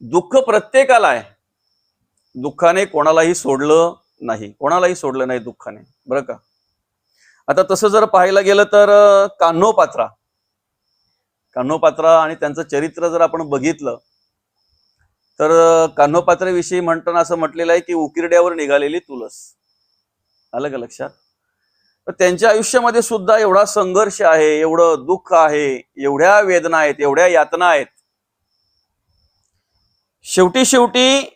दुःख प्रत्येकाला आहे, दुःखाने कोणालाही सोडलं नाही, कोणालाही सोडलं नाही दुःखाने बरं का. आता तसं जर पाहायला गेलं तर कान्होपात्रा आणि त्यांचं चरित्र जर आपण बघितलं तर कान्होपात्रेविषयी म्हणताना असं म्हटलेलं आहे की उकिरड्यावर निघालेली तुलस. आलं का लक्षात? तर त्यांच्या आयुष्यामध्ये सुद्धा एवढा संघर्ष आहे, एवढं दुःख आहे, एवढ्या वेदना आहेत, एवढ्या यातना आहेत. शेवटी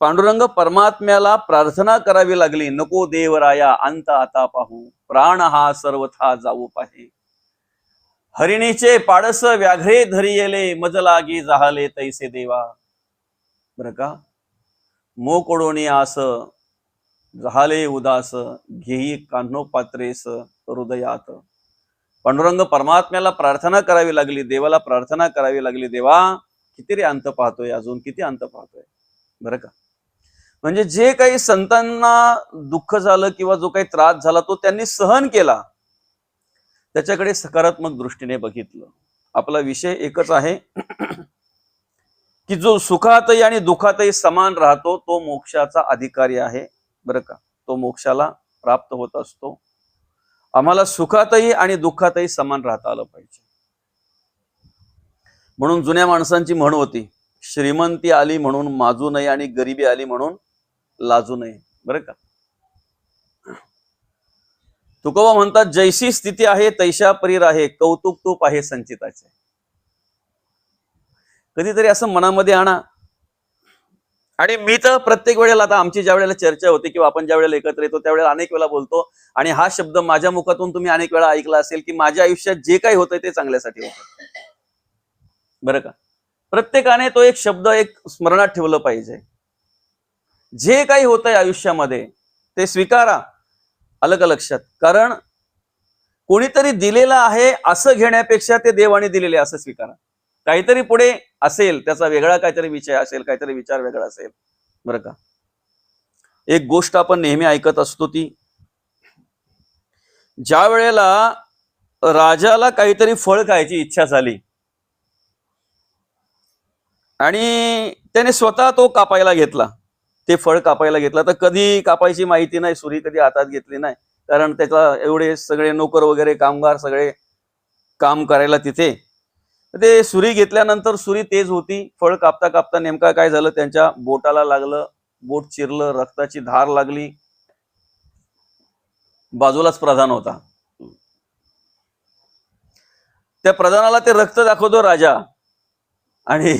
पांडुरंग परमात्म्याला प्रार्थना करावी लागली, नको देवराया अंत आता पाहू, प्राण हा सर्वथा जाऊ पाहे. हरिणीचे पाडस व्याघ्रे धरी येले, मज लागी जाहले तैसे देवा. बरं का. मोकोडोनी आस झाले उदास, घेई कान्होपात्रेस हृदयात. पांडुरंग परमात्म्याला प्रार्थना करावी लागली, देवाला प्रार्थना करावी लागली, देवा किती रे अंत पाहतोय, अजून किती अंत पाहतोय बरं का. म्हणजे जे काही संतांना दुःख झालं किंवा जो काही त्रास झाला तो त्यांनी सहन केला, त्याच्याकडे सकारात्मक दृष्टीने बघितलं. आपला विषय एकच आहे की जो सुखातही आणि दुःखातही समान राहतो तो मोक्षाचा अधिकारी आहे बरं का. तो मोक्षाला प्राप्त होत असतो. आम्हाला सुखातही आणि दुःखातही समान राहता आलं पाहिजे. म्हणून जुन्या माणसांची म्हण होती, श्रीमंती आली म्हणून माजू नये आणि गरिबी आली म्हणून लाजू नये बरं का. तुकोबा म्हणतात, जैसी स्थिती आहे तैशा परीर आहे, कौतुक तूप आहे संचिताचे. कधीतरी असं मनामध्ये आणा. आणि मी तर प्रत्येक वेळेला, आता आमची ज्या वेळेला चर्चा होती किंवा आपण ज्या वेळेला एकत्र येतो त्यावेळेला अनेक वेळा बोलतो, आणि हा शब्द माझ्या मुखातून तुम्ही अनेक वेळा ऐकला असेल की माझ्या आयुष्यात जे काही होतंय ते चांगल्यासाठी होतं बरं का. प्रत्येकाने तो एक शब्द एक स्मरणात ठेवलं पाहिजे. जे काही होतंय आयुष्यामध्ये ते स्वीकारा. आलं का लक्षात? कारण कोणीतरी दिलेलं आहे असं घेण्यापेक्षा ते देवाने दिलेले असं स्वीकारा. काहीतरी पुढे असेल, त्याचा वेगळा काहीतरी विषय असेल, काहीतरी विचार वेगळा असेल बरं का. एक गोष्ट आपण नेहमी ऐकत असतो ती, ज्या वेळेला राजाला काहीतरी फळ खायची इच्छा झाली आणि त्याने स्वतः तो कापायला घेतला, ते फळ कापायला घेतलं. तर कधी कापायची माहिती नाही, सुरी कधी हातात घेतली नाही, कारण त्याचा एवढे सगळे नोकर वगैरे कामगार सगळे काम करायला तिथे. ते सुरी घेतल्यानंतर सुरी तेज होती, फळ कापता कापता नेमका काय झालं, त्यांच्या बोटाला लागलं, बोट चिरलं, रक्ताची धार लागली. बाजूलाच प्रधान होता, त्या प्रधानाला ते रक्त दाखवतो राजा, आणि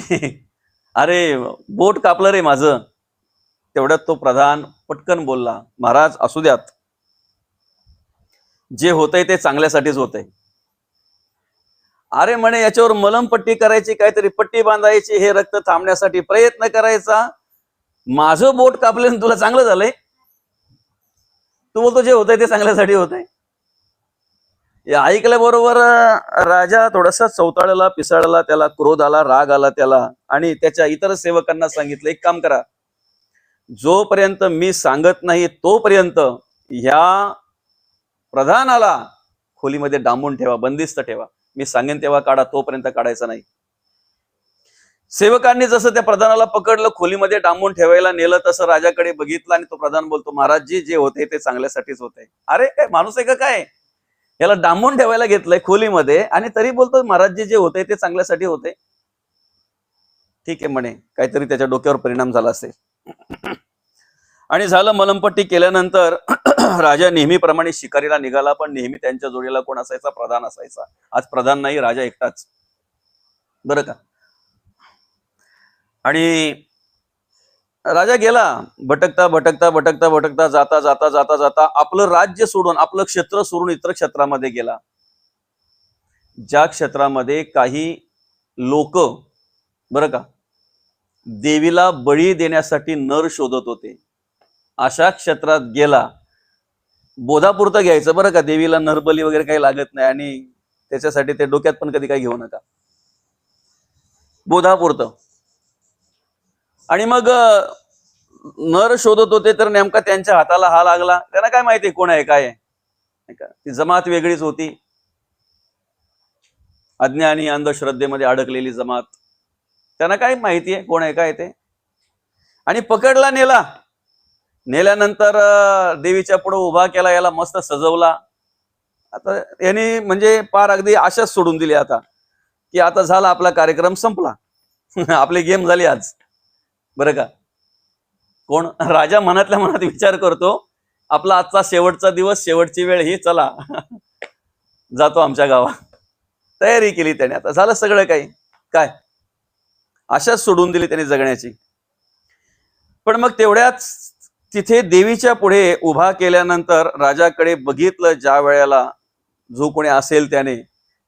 अरे बोट कापलं रे माझं. तेवढ्यात तो प्रधान पटकन बोलला, महाराज असू द्यात, जे होतंय ते चांगल्यासाठीच होतंय. अरे म्हणे याच्यावर मलमपट्टी करायची, काहीतरी पट्टी बांधायची, हे रक्त थांबण्यासाठी प्रयत्न करायचा. माझं बोट कापलं तुला चांगलं झालंय, तू बोलतो जे होतंय ते चांगल्यासाठी होतंय. ऐकल्याबरोबर राजा थोडासा चौताळला, पिसाळला, त्याला क्रोध आला, राग आला त्याला, आणि त्याच्या इतर सेवकांना सांगितलं, एक काम करा, जोपर्यंत मी सांगत नाही तोपर्यंत ह्या प्रधानाला खोलीमध्ये डांबून ठेवा, बंदिस्त ठेवा. मी सांगेन तेव्हा काढा, तोपर्यंत काढायचं नाही. सेवकांनी जसं त्या प्रधानाला पकडलं, खोलीमध्ये डांबून ठेवायला नेलं, तसं राजाकडे बघितलं, आणि तो प्रधान बोलतो, महाराजजी जे होते ते चांगल्यासाठीच होते. अरे काय माणूस आहे का काय, याला डांबून ठेवायला घेतलंय खोलीमध्ये, आणि तरी बोलतो महाराजजी जे होते ते चांगल्यासाठी होते. ठीक आहे म्हणे, काहीतरी त्याच्या डोक्यावर परिणाम झाला असेल. आणि झालं, मलमपट्टी केल्यानंतर राजा नेहमीप्रमाणे शिकारीला निघाला, पण नेहमी त्यांच्या जोडीला कोण असायचा, प्रधान असायचा. आज प्रधान नाही, राजा एकटाच, बरं का. आणि राजा गेला, भटकता भटकता भटकता भटकता जाता जाता जाता जाता आपलं राज्य सोडून, आपलं क्षेत्र सोडून इतर क्षेत्रामध्ये गेला. ज्या क्षेत्रामध्ये काही लोक, बरं का, देवीला बळी देण्यासाठी नर शोधत होते, अशा क्षेत्रात गेला. बोधापुरतं घ्यायचं बरं का, देवीला नरबली वगैरे काही लागत नाही, आणि त्याच्यासाठी ते डोक्यात पण कधी काही घेऊ नका, बोधापुरतं. आणि मग नर शोधत होते, तर नेमका त्यांच्या हाताला हा लागला. त्यांना काय माहिती कोण आहे काय आहे, ती जमात वेगळीच होती, अज्ञानी अंधश्रद्धेमध्ये अडकलेली जमात. त्यांना काय माहिती आहे कोण आहे काय ते. आणि पकडला, नेल्यानंतर देवीच्या पुढे उभा केला, याला मस्त सजवला. आता यांनी म्हणजे पार अगदी आशाच सोडून दिली आता, की आता झाला आपला कार्यक्रम संपला, आपली गेम झाली आज, बरं का. कोण, राजा मनातल्या मनात विचार करतो, आपला आजचा शेवटचा दिवस, शेवटची वेळ ही, चला जातो आमच्या गावात. तयारी केली त्याने, आता झालं सगळं काही, काय आशाच सोडून दिली त्याने जगण्याची. पण मग तेवढ्याच तिथे देवीच्या पुढे उभा केल्यानंतर राजाकडे बघितलं ज्या वेळेला, जो कोणी असेल त्याने,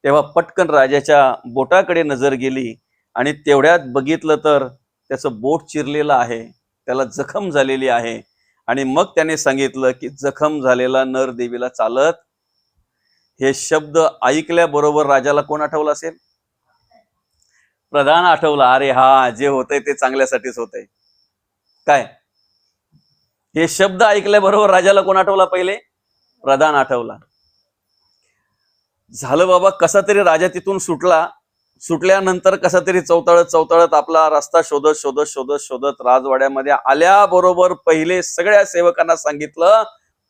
तेव्हा पटकन राजाच्या बोटाकडे नजर गेली, आणि तेवढ्यात बघितलं तर त्याचं बोट चिरलेलं आहे, त्याला जखम झालेली आहे. आणि मग त्याने सांगितलं की जखम झालेला नर देवीला चालत. हे शब्द ऐकल्याबरोबर राजाला कोण आठवलं असेल, प्रधान आठवला. अरे हा, जे होतंय ते चांगल्यासाठीच होतंय. काय, हे शब्द ऐकल्याबरोबर राजाला कोण आठवला, पहिले प्रधान आठवला. झालं बाबा, कसा तरी राजा तिथून सुटला. सुटल्यानंतर कसा तरी चौताळत चौताळत आपला रस्ता शोधत शोधत शोधत शोधत राजवाड्यामध्ये आल्याबरोबर पहिले सगळ्या सेवकांना सांगितलं,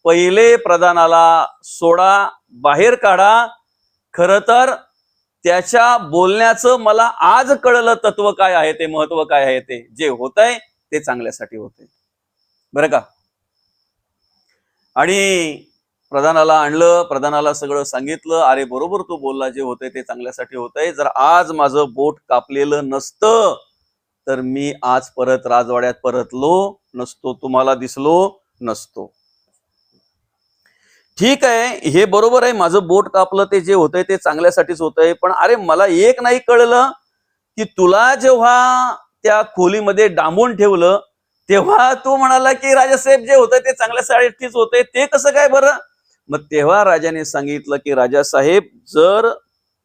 पहिले प्रधानाला सोडा, बाहेर काढा. खर तर त्याच्या बोलण्याचं मला आज कळलं तत्व काय आहे, ते महत्व काय आहे, ते जे होतंय ते चांगल्यासाठी होते, बरं का. आणि प्रधानाला आणलं, प्रधानाला सगळं सांगितलं, अरे बरोबर तू बोलला, जे होतंय ते चांगल्यासाठी होतंय. जर आज माझं बोट कापलेलं नसतं तर मी आज परत राजवाड्यात परतलो नसतो, तुम्हाला दिसलो नसतो. ठीक आहे, हे बरोबर आहे, माझं बोट कापलं ते जे होतंय ते चांगल्यासाठीच होतंय. पण अरे मला एक नाही कळलं की तुला जेव्हा त्या खोलीमध्ये डांबून ठेवलं तेव्हा तू म्हणाला की राजासाहेब जे होतंय ते चांगल्यासाठीच होतंय, ते कसं काय बरं. मग तेव्हा राजाने सांगितलं की राजासाहेब, जर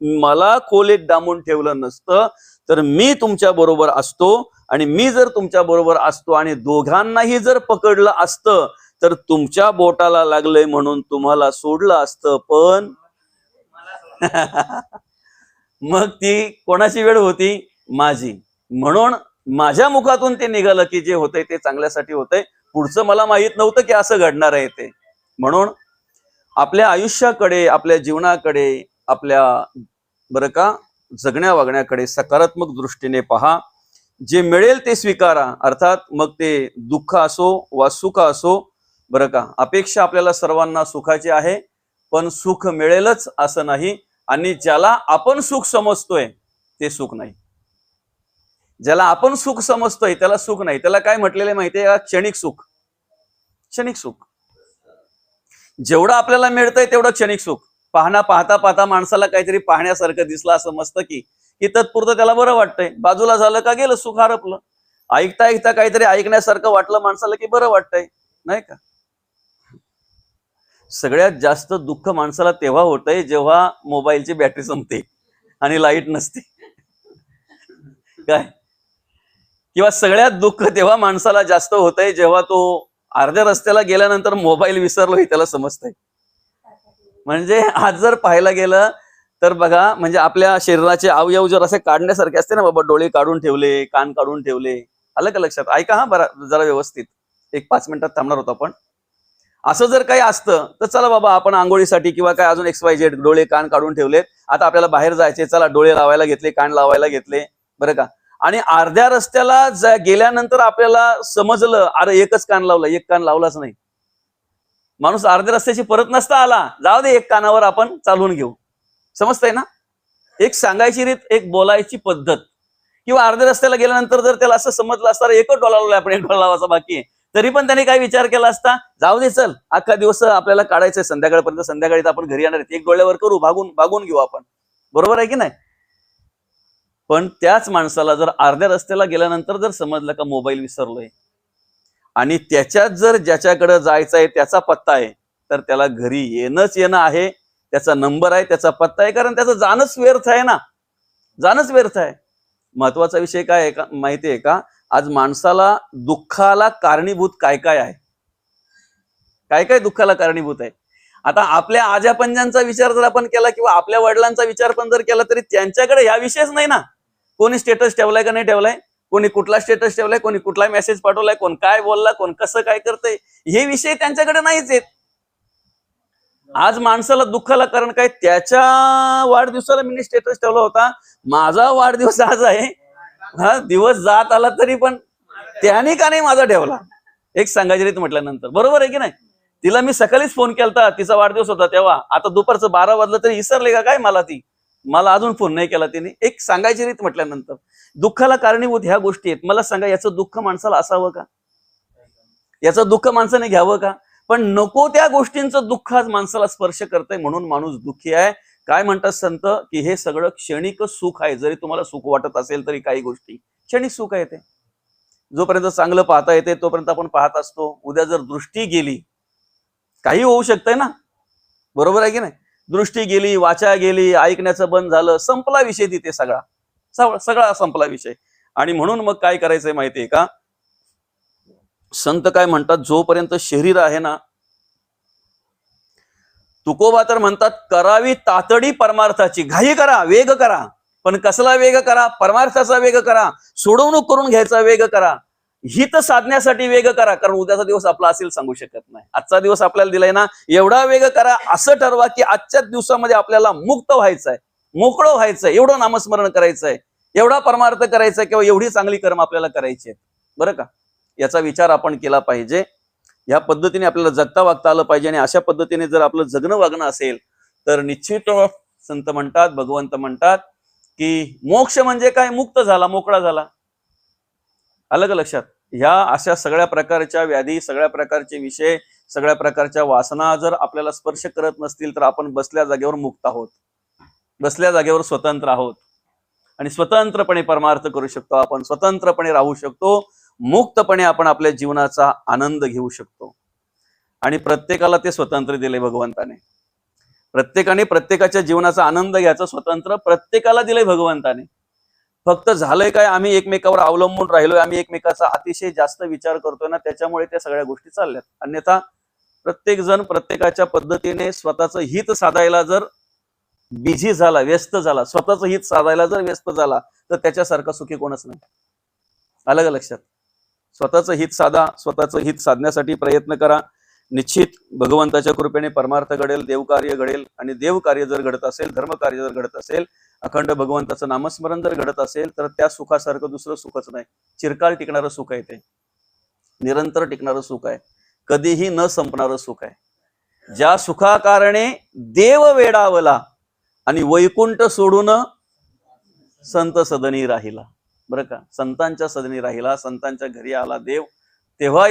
मला खोलीत डांबून ठेवलं नसतं तर मी तुमच्या बरोबर असतो, आणि मी जर तुमच्या बरोबर असतो आणि दोघांनाही जर पकडलं असतं तर तुमच्या बोटाला लागलंय म्हणून तुम्हाला सोडलं असतं. पण मग ती कोणाची वेळ होती, माझी. म्हणून माझ्या मुखातून ते निघालं की जे होतंय ते चांगल्यासाठी होतंय, पुढचं मला माहित नव्हतं की असं घडणार आहे ते. म्हणून आपल्या आयुष्याकडे, आपल्या जीवनाकडे, आपल्या बरं का जगण्या वागण्याकडे सकारात्मक दृष्टीने पहा. जे मिळेल ते स्वीकारा. अर्थात मग ते दुःख असो वा सुख असो, बरं का, अपेक्षा आपल्याला सर्वांना सुखाची आहे, पण सुख मिळेलच असं नाही. आणि ज्याला आपण सुख समजतोय ते सुख नाही. ज्याला आपण सुख समजतोय त्याला सुख नाही. त्याला काय म्हटलेलं माहितीये का? क्षणिक सुख. क्षणिक सुख. जेवढं आपल्याला मिळतंय तेवढं क्षणिक सुख. पाहता पाहता माणसाला काहीतरी पाहण्यासारखं दिसलं असं मस्त की तत्पुरतं त्याला बरं वाटतंय. बाजूला झालं का गेलं सुख हरपलं. ऐकता ऐकता काहीतरी ऐकण्यासारखं वाटलं माणसाला की बरं वाटतंय, नाही का? सगळ्यात जास्त दुःख माणसाला तेव्हा होतंय जेव्हा मोबाईलची बॅटरी संपते आणि लाईट नसते. काय? किंवा सगळ्यात दुःख तेव्हा माणसाला जास्त होतंय जेव्हा तो अर्ध्या रस्त्याला गेल्यानंतर मोबाईल विसरलो हे त्याला समजतंय. म्हणजे आज जर पाहायला गेलं तर बघा, म्हणजे आपल्या शरीराचे अवयव जर असे काढण्यासारखे असते ना बाबा, डोळे काढून ठेवले, कान काढून ठेवले, आलं का लक्षात? ऐका हा बरा जरा व्यवस्थित, एक 5 मिनिटात थांबणार होतो आपण. असं जर काही असतं तर चला बाबा, आपण आंघोळीसाठी किंवा काय अजून XYZ डोळे कान काढून ठेवलेत, आता आपल्याला बाहेर जायचे, चला डोळे लावायला घेतले, कान लावायला घेतले, बरं का. आणि अर्ध्या रस्त्याला गेल्यानंतर आपल्याला समजलं अरे एकच कान लावला, एक कान लावलाच नाही. माणूस अर्ध्या रस्त्याची परत नसता आला, जाऊ दे एक कानावर आपण चालवून घेऊ. समजतंय ना? एक सांगायची रीत, एक बोलायची पद्धत. किंवा अर्ध्या रस्त्याला गेल्यानंतर जर त्याला असं समजलं असतं एकच डोळा लावलाय आपण, एक डोळा लावायचा बाकी आहे, तरी पण त्याने काय विचार केला असता? जाऊ दे चल, अख्खा दिवस आपल्याला काढायचंय, संध्याकाळपर्यंत, संध्याकाळी आपण घरी येणार आहे, एक डोळ्यावर करू, भागून घेऊ आपण. बरोबर आहे की नाही? पण त्याच माणसाला जर अर्ध्या रस्त्याला गेल्यानंतर जर समजलं का मोबाईल विसरलोय आणि त्याच्यात जर ज्याच्याकडे जायचं आहे त्याचा पत्ता आहे, तर त्याला घरी येणं आहे, त्याचा नंबर आहे, त्याचा पत्ता आहे, कारण त्याचं जाणंच व्यर्थ आहे ना, जाणंच व्यर्थ आहे. महत्वाचा विषय काय आहे का माहितीये का? आज माणसाला दुःखाला कारणीभूत काय काय आहे, काय काय दुःखाला कारणीभूत आहे. आता आपल्या आजापंजांचा विचार जर आपण केला किंवा आपल्या वडिलांचा विचार पण जर केला तरी त्यांच्याकडे ह्या विषयच नाही ना. कोणी स्टेटस ठेवलाय का नाही ठेवलाय, कोणी कुठला स्टेटस ठेवलाय, कोणी कुठला मेसेज पाठवलाय, कोण काय बोलला, कोण कसं काय करतंय, हे विषय त्यांच्याकडे नाहीच आहेत. आज माणसाला दुःखाला कारण काय? त्याच्या वाढदिवसाला मी स्टेटस ठेवला होता, माझा वाढदिवस आज आहे, हा दिवस जात आला तरी पण त्याने का नाही माझा ठेवला? एक सांगायची रीत म्हटल्यानंतर, बरोबर आहे की नाही? तिला मी सकाळीच फोन केलता, तिचा वाढदिवस होता तेव्हा, आता दुपारचं 12 वाजलं तरी विसरले का काय मला? मला अजून फोन नाही केला तिने. एक सांगायची रीत म्हटल्यानंतर दुःखाला कारणीभूत ह्या गोष्टी आहेत. मला सांगा, याचं दुःख माणसाला असावं का? याचं दुःख माणसाने घ्यावं का? पण नको त्या गोष्टींचं दुःख आज माणसाला स्पर्श करतंय, म्हणून माणूस दुःखी आहे. काय म्हणतात संत की हे सगळं क्षणिक सुख आहे. जरी तुम्हाला सुख वाटत असेल तरी काही गोष्टी क्षणिक सुख आहे. ते जोपर्यंत चांगलं पाहता येते तोपर्यंत आपण पाहत असतो. उद्या जर दृष्टी गेली, काही होऊ शकतंय ना, बरोबर आहे की नाही? दृष्टी गेली, वाचा गेली, ऐकण्याचं बंद झालं, संपला विषय तिथे, सगळा संपला विषय. आणि म्हणून मग काय करायचंय माहितीये का? संत काय म्हणतात, जोपर्यंत शरीर आहे ना, तुकोबा तर म्हणतात करावी तातडी परमार्थाची. घाई करा, वेग करा, पण कसला वेग करा? परमार्थाचा वेग करा. सोडवणूक करून घ्यायचा वेग करा. हित साधण्यासाठी वेग करा, कारण उद्याचा दिवस आपला असेल सांगू शकत नाही. आजचा दिवस आपल्याला दिलाय ना, एवढा वेग करा. असं ठरवा की आजच्याच दिवसामध्ये आपल्याला मुक्त व्हायचंय, मोकळं व्हायचंय, एवढं नामस्मरण करायचंय, एवढा परमार्थ करायचा किंवा एवढी चांगली कर्म आपल्याला करायची आहेत, बरं का? याचा विचार आपण केला पाहिजे. या पद्धतीने आपल्याला जगता वागता आलं पाहिजे. आणि अशा पद्धतीने जर आपलं जगणं वागणं असेल तर निश्चित संत म्हणतात, भगवंत म्हणतात की मोक्ष म्हणजे काय? मुक्त झाला, मोकळा झाला. आलं का लक्षात? ह्या अशा सगळ्या प्रकारच्या व्याधी, सगळ्या प्रकारचे विषय, सगळ्या प्रकारच्या वासना जर आपल्याला स्पर्श करत नसतील तर आपण बसल्या जागेवर मुक्त आहोत, बसल्या जागेवर स्वतंत्र आहोत आणि स्वतंत्रपणे परमार्थ करू शकतो. आपण स्वतंत्रपणे राहू शकतो, मुक्तपणे आपण आपल्या जीवनाचा आनंद घेऊ शकतो. आणि प्रत्येकाला ते स्वतंत्र दिले भगवंताने. प्रत्येकाने प्रत्येकाच्या जीवनाचा आनंद घ्यायचा स्वतंत्र प्रत्येकाला दिले भगवंताने. फक्त झालंय काय? आम्ही एकमेकावर अवलंबून राहिलोय, आम्ही एकमेकाचा अतिशय जास्त विचार करतोय ना, त्याच्यामुळे त्या सगळ्या गोष्टी चालल्यात. अन्यथा प्रत्येक जण प्रत्येकाच्या पद्धतीने स्वतःचं हित साधायला जर बिझी झाला, व्यस्त झाला, स्वतःचं हित साधायला जर व्यस्त झाला तर त्याच्यासारखा सुखी कोणच नाही. आलं का लक्षात? स्वतःचं हित साधा, स्वतःचं हित साधण्यासाठी प्रयत्न करा. निश्चित भगवंताच्या कृपेने परमार्थ घडेल, देवकार्य घडेल. आणि देवकार्य जर घडत असेल, धर्मकार्य जर घडत असेल, अखंड भगवंताचं नामस्मरण जर घडत असेल, तर त्या सुखासारखं दुसरं सुखच नाही. चिरकाल टिकणारं सुख आहे ते, निरंतर टिकणारं सुख आहे, कधीही न संपणारं सुख आहे. ज्या सुखाकारणे देव वेडावला आणि वैकुंठ सोडून संत सदनी राहिला. बरं का, संतांच्या सदनी राहिला, संतांच्या घरी आला देव, तेव्हा